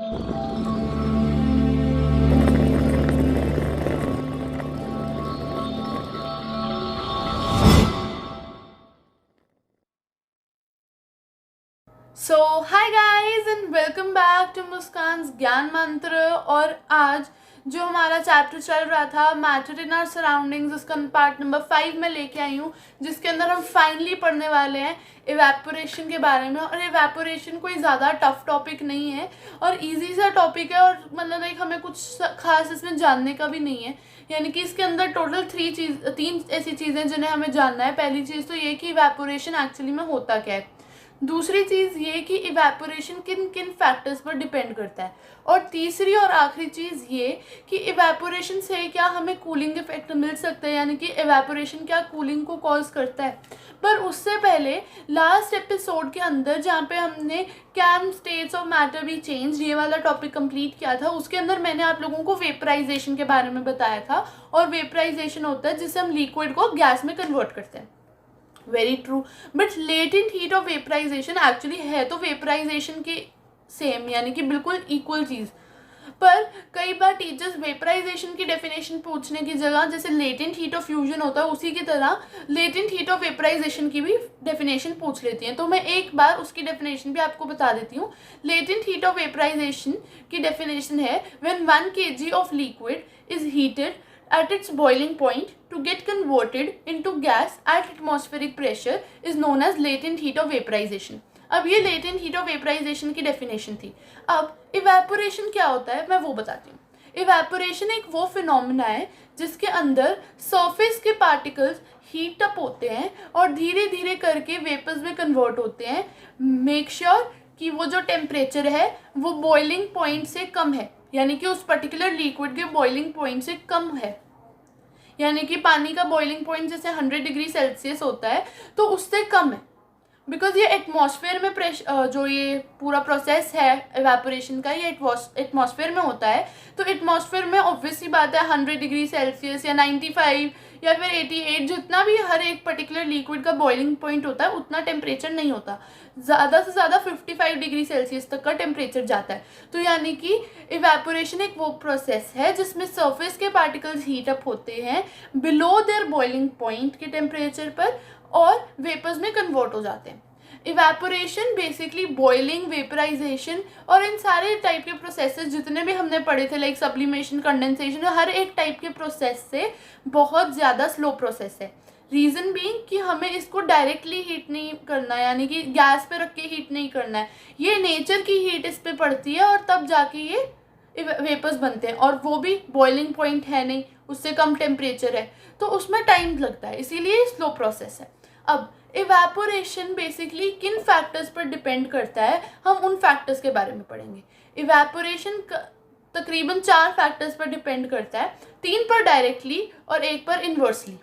So hi guys and welcome back to Muskan's Gyan Mantra. और आज जो हमारा चैप्टर चल रहा था मैटर इन आवर सराउंडिंग्स, उसका पार्ट नंबर 5 में लेके आई हूँ, जिसके अंदर हम फाइनली पढ़ने वाले हैं इवेपोरेशन के बारे में। और इवेपोरेशन कोई ज़्यादा टफ टॉपिक नहीं है और इजी सा टॉपिक है, और मतलब लाइक हमें कुछ खास इसमें जानने का भी नहीं है। यानी कि इसके अंदर टोटल तीन ऐसी चीज़ें जिन्हें हमें जानना है। पहली चीज़ तो ये कि इवेपोरेशन एक्चुअली में होता क्या है। दूसरी चीज़ ये कि इवेपोरेशन किन किन फैक्टर्स पर डिपेंड करता है। और तीसरी और आखिरी चीज़ ये कि इवेपोरेशन से क्या हमें कूलिंग इफेक्ट मिल सकता है, यानी कि इवेपोरेशन क्या कूलिंग को कॉज करता है। पर उससे पहले लास्ट एपिसोड के अंदर जहाँ पे हमने can states of matter B change ये वाला टॉपिक कंप्लीट किया था, उसके अंदर मैंने आप लोगों को वेपराइजेशन के बारे में बताया था। और वेपराइजेशन होता है जिससे हम लिक्विड को गैस में कन्वर्ट करते हैं। Very true. But latent heat of vaporization actually है तो वेपराइजेशन के सेम, यानी कि बिल्कुल इक्वल चीज़। पर कई बार टीचर्स वेपराइजेशन की डेफिनेशन पूछने की जगह जैसे लेटेंट हीट ऑफ फ्यूजन होता है उसी की तरह लेटेंट हीट ऑफ वेपराइजेशन की भी डेफिनेशन पूछ लेती हैं। तो मैं एक बार उसकी डेफिनेशन भी आपको बता देती हूँ। लेटेंट हीट ऑफ वेपराइजेशन की डेफिनेशन है when 1 kg of liquid is heated at its boiling point to get converted into gas at atmospheric pressure is known as latent heat of vaporization। अब ये latent heat of vaporization की definition थी। अब evaporation क्या होता है मैं वो बताती हूँ। इवेपोरेशन एक वो फिनोमिना है जिसके अंदर सरफेस के पार्टिकल्स हीट अप होते हैं और धीरे धीरे करके वेपर्स में कन्वर्ट होते हैं। मेक श्योर कि वो जो टेम्परेचर है वो बॉइलिंग पॉइंट से कम है, यानी कि उस पर्टिकुलर लिक्विड के बॉइलिंग पॉइंट से कम है। यानी कि पानी का बॉइलिंग पॉइंट जैसे 100 डिग्री सेल्सियस होता है तो उससे कम है। बिकॉज ये एटमॉस्फेयर में जो ये पूरा प्रोसेस है इवेपोरेशन का, ये एटमॉस्फेयर में होता है। तो एटमॉस्फेयर में ऑब्वियसली बात है 100 डिग्री सेल्सियस या 95 या फिर 88, जितना भी हर एक पर्टिकुलर लिक्विड का बॉइलिंग पॉइंट होता है उतना टेम्परेचर नहीं होता। ज़्यादा से ज़्यादा 55 डिग्री सेल्सियस तक का टेम्परेचर जाता है। तो यानी कि इवेपोरेशन एक वो प्रोसेस है जिसमें सरफेस के पार्टिकल्स हीट अप होते हैं बिलो देयर बॉइलिंग पॉइंट के टेम्परेचर पर और वेपर्स में कन्वर्ट हो जाते हैं। इवेपोरेशन बेसिकली बॉइलिंग, वेपराइजेशन और इन सारे टाइप के प्रोसेसेस जितने भी हमने पढ़े थे लाइक सब्लिमेशन, कंडेंसेशन, हर एक टाइप के प्रोसेस से बहुत ज़्यादा स्लो प्रोसेस है। रीज़न बीइंग कि हमें इसको डायरेक्टली हीट नहीं करना है, यानी कि गैस पे रख के हीट नहीं करना है। ये नेचर की हीट इस पे पड़ती है और तब जाके ये वेपर्स बनते हैं, और वो भी बॉइलिंग पॉइंट है नहीं, उससे कम टेम्परेचर है, तो उसमें टाइम लगता है, इसीलिए स्लो प्रोसेस है। अब इवेपोरेशन बेसिकली किन फैक्टर्स पर डिपेंड करता है, हम उन फैक्टर्स के बारे में पढ़ेंगे। इवेपोरेशन तकरीबन 4 फैक्टर्स पर डिपेंड करता है, 3 पर डायरेक्टली और 1 पर इन्वर्सली।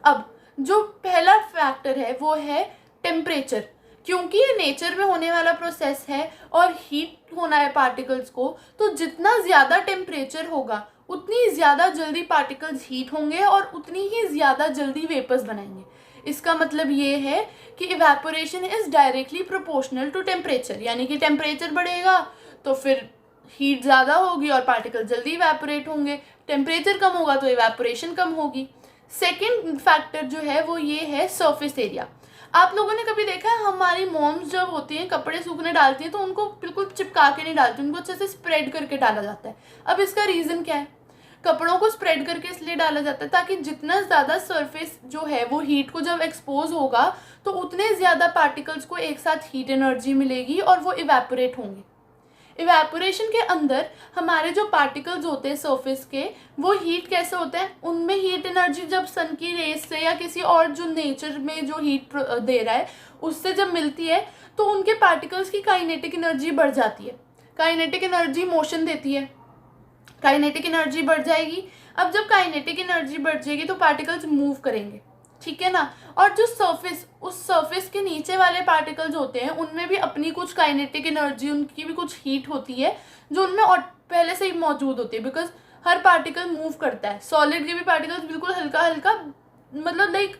अब जो पहला फैक्टर है वो है टेम्परेचर। क्योंकि ये नेचर में होने वाला प्रोसेस है और हीट होना है पार्टिकल्स को, तो जितना ज़्यादा टेम्परेचर होगा उतनी ज़्यादा जल्दी पार्टिकल्स हीट होंगे और उतनी ही ज़्यादा जल्दी वेपर्स बनाएंगे। इसका मतलब ये है कि evaporation is directly proportional to temperature, यानी कि टेम्परेचर बढ़ेगा तो फिर हीट ज़्यादा होगी और पार्टिकल जल्दी इवेपोरेट होंगे। टेम्परेचर कम होगा तो इवेपोरेशन कम होगी। सेकेंड फैक्टर जो है वो ये है सरफेस एरिया। आप लोगों ने कभी देखा है हमारी मॉम्स जब होती हैं कपड़े सूखने डालती हैं तो उनको बिल्कुल चिपका के नहीं डालती, उनको अच्छे से स्प्रेड करके डाला जाता है। अब इसका रीज़न क्या है? कपड़ों को स्प्रेड करके इसलिए डाला जाता है ताकि जितना ज़्यादा सरफेस जो है वो हीट को जब एक्सपोज होगा तो उतने ज़्यादा पार्टिकल्स को एक साथ हीट एनर्जी मिलेगी और वो इवेपोरेट होंगे। इवेपोरेशन के अंदर हमारे जो पार्टिकल्स होते हैं सरफेस के, वो हीट कैसे होते हैं, उनमें हीट एनर्जी जब सन की रेस से या किसी और जो नेचर में जो हीट दे रहा है उससे जब मिलती है तो उनके पार्टिकल्स की काइनेटिक एनर्जी बढ़ जाती है। काइनेटिक एनर्जी मोशन देती है, काइनेटिक एनर्जी बढ़ जाएगी। अब जब काइनेटिक एनर्जी बढ़ जाएगी तो पार्टिकल्स मूव करेंगे, ठीक है ना। और जो सरफेस, उस सरफेस के नीचे वाले पार्टिकल्स होते हैं उनमें भी अपनी कुछ काइनेटिक एनर्जी, उनकी भी कुछ हीट होती है जो उनमें और पहले से ही मौजूद होती है। बिकॉज हर पार्टिकल मूव करता है, सॉलिड के भी पार्टिकल्स बिल्कुल हल्का हल्का, मतलब लाइक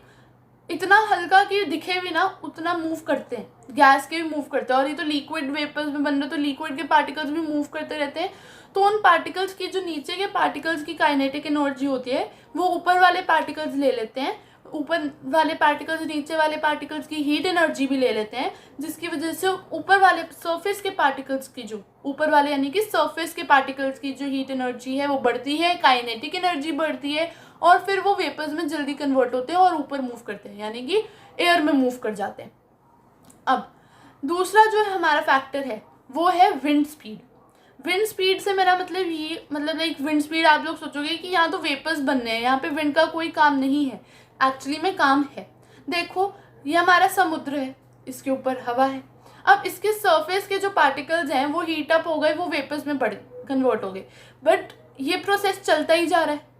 इतना हल्का कि दिखे भी ना उतना मूव करते हैं, गैस के भी मूव करते हैं। और ये तो लिक्विड वेपर्स में बन रहे, तो लिक्विड के पार्टिकल्स भी मूव करते रहते हैं। तो उन पार्टिकल्स की जो नीचे के पार्टिकल्स की काइनेटिक एनर्जी होती है वो ऊपर वाले पार्टिकल्स ले लेते हैं, ऊपर वाले पार्टिकल्स नीचे वाले पार्टिकल्स की हीट एनर्जी भी ले लेते हैं, जिसकी वजह से ऊपर वाले सरफेस के पार्टिकल्स की जो ऊपर वाले यानी कि सरफेस के पार्टिकल्स की जो हीट एनर्जी है वो बढ़ती है, काइनेटिक एनर्जी बढ़ती है, और फिर वो वेपर्स में जल्दी कन्वर्ट होते हैं और ऊपर मूव करते हैं, यानी कि एयर में मूव कर जाते हैं। अब दूसरा जो हमारा फैक्टर है वो है विंड स्पीड। विंड स्पीड से मेरा मतलब ये लाइक विंड स्पीड आप लोग सोचोगे कि यहाँ तो वेपर्स बनने हैं, यहाँ पे विंड का कोई काम नहीं है। एक्चुअली में काम है। देखो ये हमारा समुद्र है, इसके ऊपर हवा है। अब इसके सरफेस के जो पार्टिकल्स हैं वो हीट अप हो गए, वो वेपर्स में कन्वर्ट हो गए, बट ये प्रोसेस चलता ही जा रहा है।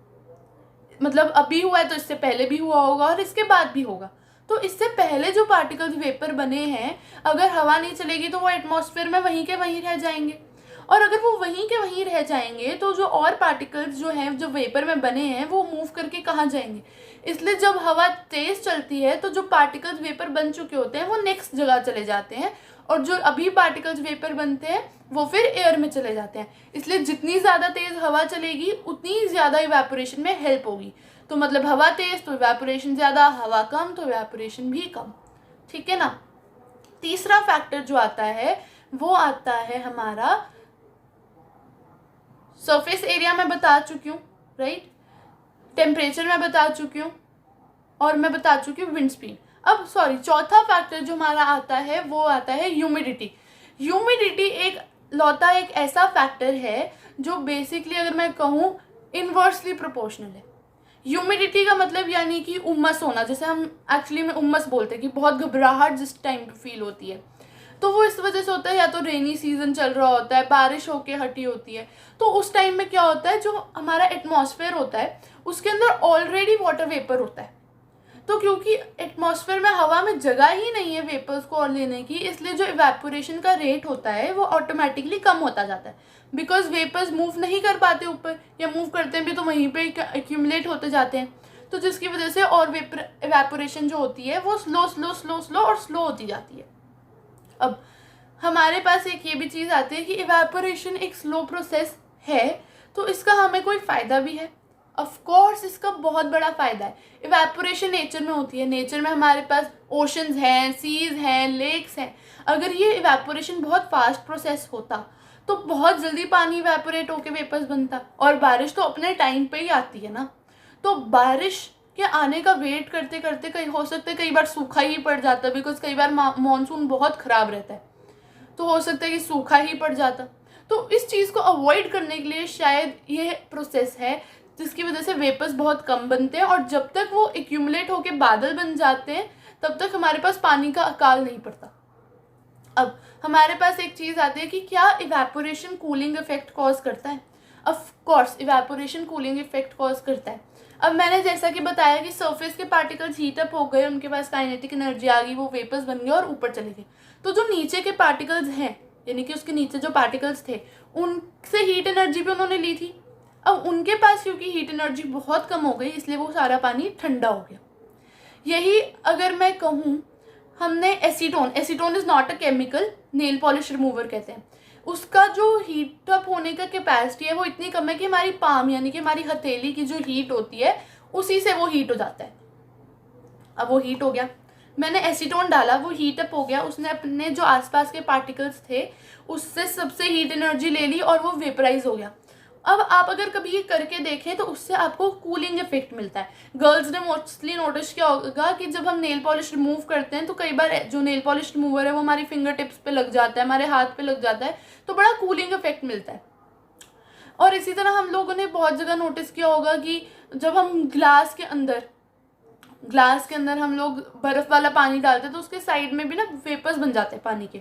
मतलब अभी हुआ है तो इससे पहले भी हुआ होगा और इसके बाद भी होगा। तो इससे पहले जो पार्टिकल्स वेपर बने हैं, अगर हवा नहीं चलेगी तो वो एटमॉस्फेयर में वहीं के वहीं रह जाएंगे, और अगर वो वहीं के वहीं रह जाएंगे तो जो और पार्टिकल्स जो हैं जो वेपर में बने हैं वो मूव करके कहाँ जाएंगे। इसलिए जब हवा तेज चलती है तो जो पार्टिकल्स वेपर बन चुके होते हैं वो नेक्स्ट जगह चले जाते हैं, और जो अभी पार्टिकल्स वेपर बनते हैं वो फिर एयर में चले जाते हैं। इसलिए जितनी ज़्यादा तेज़ हवा चलेगी उतनी ज़्यादा इवेपोरेशन में हेल्प होगी। तो मतलब हवा तेज़ तो इवेपोरेशन ज़्यादा, हवा कम तो इवेपोरेशन भी कम। ठीक है ना। तीसरा फैक्टर जो आता है वो आता है हमारा सरफेस एरिया में बता चुकी हूँ, राइट। टेम्परेचर में बता चुकी हूँ, और मैं बता चुकी हूँ विंड स्पीड। अब चौथा फैक्टर जो हमारा आता है वो आता है ह्यूमिडिटी। ह्यूमिडिटी एक ऐसा फैक्टर है जो बेसिकली अगर मैं कहूँ इन्वर्सली प्रोपोर्शनल है। ह्यूमिडिटी का मतलब यानी कि उमस होना, जैसे हम एक्चुअली में उमस बोलते हैं कि बहुत घबराहट जिस टाइम पे फील होती है, तो वो इस वजह से होता है या तो रेनी सीजन चल रहा होता है, बारिश होके हटी होती है, तो उस टाइम में क्या होता है जो हमारा एटमॉस्फेयर होता है उसके अंदर ऑलरेडी वाटर वेपर होता है। तो क्योंकि एटमॉस्फेयर में हवा में जगह ही नहीं है वेपर्स को और लेने की, इसलिए जो इवेपोरेशन का रेट होता है वो ऑटोमेटिकली कम होता जाता है, बिकॉज वेपर्स मूव नहीं कर पाते ऊपर, या मूव करते हैं भी तो वहीं पे एक्यूमुलेट होते जाते हैं, तो जिसकी वजह से और वेपर इवेपोरेशन जो होती है वो स्लो और स्लो होती जाती है। अब हमारे पास एक ये भी चीज़ आती है कि इवेपोरेशन एक स्लो प्रोसेस है, तो इसका हमें कोई फ़ायदा भी है। ऑफ कोर्स इसका बहुत बड़ा फ़ायदा है। इवेपोरेशन नेचर में होती है, नेचर में हमारे पास ओशंस हैं, सीज हैं, लेक्स हैं। अगर ये इवेपोरेशन बहुत फास्ट प्रोसेस होता तो बहुत जल्दी पानी इवेपोरेट होके वेपर्स बनता, और बारिश तो अपने टाइम पे ही आती है ना। तो बारिश के आने का वेट करते करते कई हो सकता है कई बार सूखा ही पड़ जाता है, बिकॉज कई बार मानसून बहुत ख़राब रहता है, तो हो सकता है कि सूखा ही पड़ जाता। तो इस चीज़ को अवॉइड करने के लिए शायद ये प्रोसेस है जिसकी वजह से वेपर्स बहुत कम बनते हैं, और जब तक वो एक्यूमुलेट होके बादल बन जाते हैं तब तक हमारे पास पानी का अकाल नहीं पड़ता। अब हमारे पास एक चीज़ आती है कि क्या इवेपोरेशन कूलिंग इफेक्ट कॉज करता है। Of course evaporation cooling effect cause करता है। अब मैंने जैसा कि बताया कि सरफेस के पार्टिकल्स हीट अप हो गए, उनके पास काइनेटिक एनर्जी आ गई, वो वेपर्स बन गए और ऊपर चले गए। तो जो नीचे के पार्टिकल्स हैं, यानी कि उसके नीचे जो पार्टिकल्स थे, उनसे हीट एनर्जी भी उन्होंने ली थी। अब उनके पास क्योंकि हीट एनर्जी बहुत कम हो गई, इसलिए वो सारा पानी ठंडा हो गया। यही अगर मैं कहूँ, हमने acetone is not a chemical, nail polish remover कहते हैं, उसका जो हीट अप होने का कैपेसिटी है वो इतनी कम है कि हमारी पाम यानी कि हमारी हथेली की जो हीट होती है उसी से वो हीट हो जाता है। अब वो हीट हो गया, मैंने एसीटोन डाला, वो हीट अप हो गया, उसने अपने जो आसपास के पार्टिकल्स थे उससे सबसे हीट एनर्जी ले ली और वो वेपराइज हो गया। अब आप अगर कभी ये करके देखें तो उससे आपको कूलिंग इफेक्ट मिलता है। गर्ल्स ने मोस्टली नोटिस किया होगा कि जब हम नेल पॉलिश रिमूव करते हैं तो कई बार जो नेल पॉलिश रिमूवर है वो हमारी फिंगर टिप्स पे लग जाता है, हमारे हाथ पे लग जाता है, तो बड़ा कूलिंग इफेक्ट मिलता है। और इसी तरह हम लोगों ने बहुत जगह नोटिस किया होगा कि जब हम ग्लास के अंदर हम लोग बर्फ़ वाला पानी डालते हैं तो उसके साइड में भी ना वेपर्स बन जाते हैं पानी के।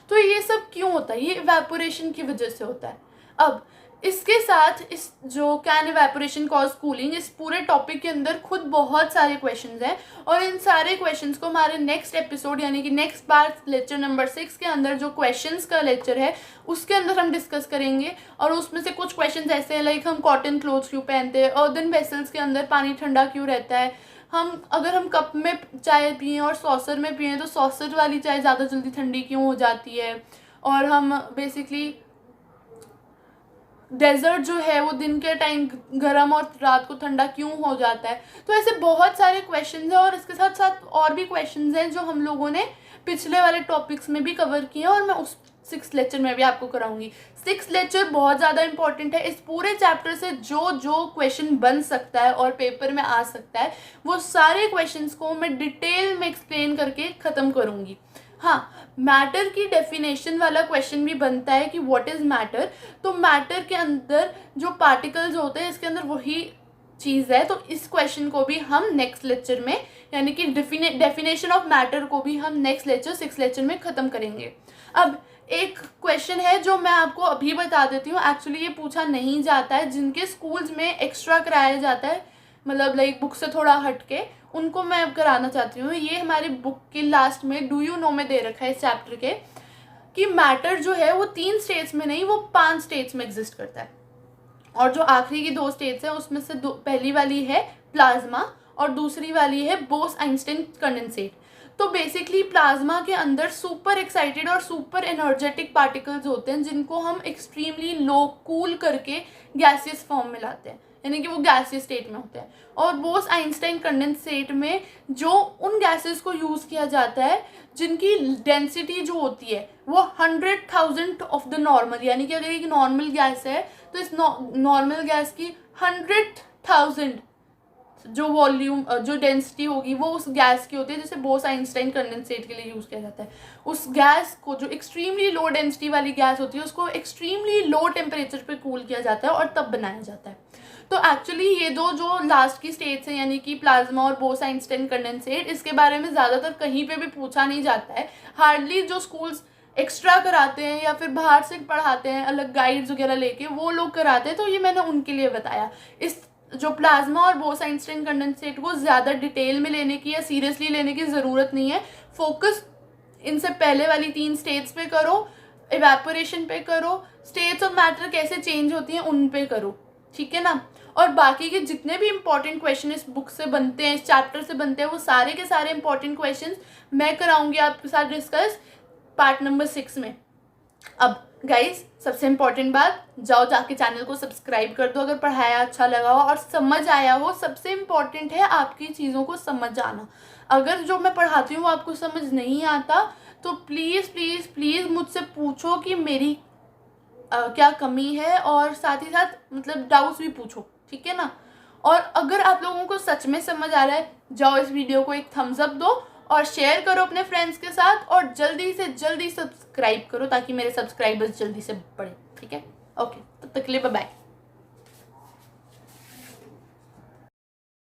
तो ये सब क्यों होता है? ये इवेपोरेशन की वजह से होता है। अब इसके साथ इस जो कैन इवेपोरेशन कॉज कूलिंग, इस पूरे टॉपिक के अंदर खुद बहुत सारे क्वेश्चंस हैं, और इन सारे क्वेश्चंस को हमारे नेक्स्ट एपिसोड यानी कि नेक्स्ट पार्ट लेक्चर नंबर 6 के अंदर जो क्वेश्चंस का लेक्चर है उसके अंदर हम डिस्कस करेंगे। और उसमें से कुछ क्वेश्चंस ऐसे हैं लाइक हम कॉटन क्लोथ्स क्यों पहनते हैं, अर्दन वेसल्स के अंदर पानी ठंडा क्यों रहता है, अगर हम कप में चाय पिएं और सॉसर में पिएं तो सॉसर वाली चाय ज़्यादा जल्दी ठंडी क्यों हो जाती है, और हम बेसिकली डेजर्ट जो है वो दिन के टाइम गर्म और रात को ठंडा क्यों हो जाता है। तो ऐसे बहुत सारे क्वेश्चंस हैं, और इसके साथ साथ और भी क्वेश्चंस हैं जो हम लोगों ने पिछले वाले टॉपिक्स में भी कवर किए हैं, और मैं उस 6th लेक्चर में भी आपको कराऊंगी। 6th लेक्चर बहुत ज़्यादा इंपॉर्टेंट है। इस पूरे चैप्टर से जो जो क्वेश्चन बन सकता है और पेपर में आ सकता है, वो सारे क्वेश्चंस को मैं डिटेल में एक्सप्लेन करके ख़त्म करूँगी। हाँ, मैटर की डेफिनेशन वाला क्वेश्चन भी बनता है कि व्हाट इज़ मैटर। तो मैटर के अंदर जो पार्टिकल्स होते हैं, इसके अंदर वही चीज़ है। तो इस क्वेश्चन को भी हम नेक्स्ट लेक्चर में, यानी कि डेफिनेशन ऑफ मैटर को भी हम नेक्स्ट लेक्चर 6th लेक्चर में ख़त्म करेंगे। अब एक क्वेश्चन है जो मैं आपको अभी बता देती हूँ। एक्चुअली ये पूछा नहीं जाता है, जिनके स्कूल्स में एक्स्ट्रा कराया जाता है, मतलब लाइक बुक से थोड़ा हट के, उनको मैं अब कराना चाहती हूँ। ये हमारी बुक के लास्ट में डू यू नो में दे रखा है इस चैप्टर के, कि मैटर जो है वो 3 स्टेट्स में नहीं, वो 5 स्टेट्स में एग्जिस्ट करता है। और जो आखिरी की 2 स्टेट्स हैं उसमें से पहली वाली है प्लाज्मा और दूसरी वाली है बोस-आइंस्टाइन कंडेंसेट। तो बेसिकली प्लाज्मा के अंदर सुपर एक्साइटेड और सुपर एनर्जेटिक पार्टिकल्स होते हैं, जिनको हम एक्सट्रीमली लो कूल करके गैसियस फॉर्म में लाते हैं, यानी कि वो गैसियस स्टेट में होते हैं। और बोस-आइंस्टाइन कंडेंसेट में जो उन गैसेस को यूज़ किया जाता है जिनकी डेंसिटी जो होती है वो 100,000 ऑफ द नॉर्मल, यानी कि अगर एक नॉर्मल गैस है तो इस नॉर्मल गैस की 100,000 जो वॉल्यूम जो डेंसिटी होगी वो उस गैस की होती है, जैसे बोस-आइंस्टाइन कंडेंसेट के लिए यूज़ किया जाता है। उस गैस को, जो एक्सट्रीमली लो डेंसिटी वाली गैस होती है, उसको एक्सट्रीमली लो टेम्परेचर पे कूल किया जाता है और तब बनाया जाता है। तो एक्चुअली ये दो जो लास्ट की स्टेट्स हैं, यानी कि प्लाज्मा और बोस-आइंस्टाइन कंडेंसेट, इसके बारे में ज़्यादातर कहीं पे भी पूछा नहीं जाता है। हार्डली जो स्कूल्स एक्स्ट्रा कराते हैं या फिर बाहर से पढ़ाते हैं अलग गाइड्स वगैरह लेके, वो लोग कराते हैं। तो ये मैंने उनके लिए बताया। इस जो प्लाज्मा और बोस-आइंस्टाइन कंडेंसेट को ज़्यादा डिटेल में लेने की या सीरियसली लेने की ज़रूरत नहीं है। फोकस इनसे पहले वाली 3 स्टेट्स पे करो, इवेपोरेशन पे करो, स्टेट्स ऑफ मैटर कैसे चेंज होती हैं उन पे करो, ठीक है ना। और बाकी के जितने भी इंपॉर्टेंट क्वेश्चन इस बुक से बनते हैं, इस चैप्टर से बनते हैं, वो सारे के सारे इंपॉर्टेंट क्वेश्चन मैं कराऊंगी आपके साथ डिस्कस पार्ट नंबर 6 में। अब गाइज, सबसे इम्पॉर्टेंट बात, जाओ जाके चैनल को सब्सक्राइब कर दो अगर पढ़ाया अच्छा लगा हो और समझ आया हो। सबसे इम्पॉर्टेंट है आपकी चीज़ों को समझ आना। अगर जो मैं पढ़ाती हूँ वो आपको समझ नहीं आता तो प्लीज़ प्लीज़ प्लीज़ मुझसे पूछो कि मेरी क्या कमी है, और साथ ही साथ मतलब डाउट्स भी पूछो, ठीक है ना। और अगर आप लोगों को सच में समझ आ रहा है, जाओ इस वीडियो को एक थम्स अप दो और शेयर करो अपने फ्रेंड्स के साथ, और जल्दी से जल्दी सब्सक्राइब करो ताकि मेरे सब्सक्राइबर्स जल्दी से बढ़े, ठीक है। ओके, तब तक के लिए बाय बाय।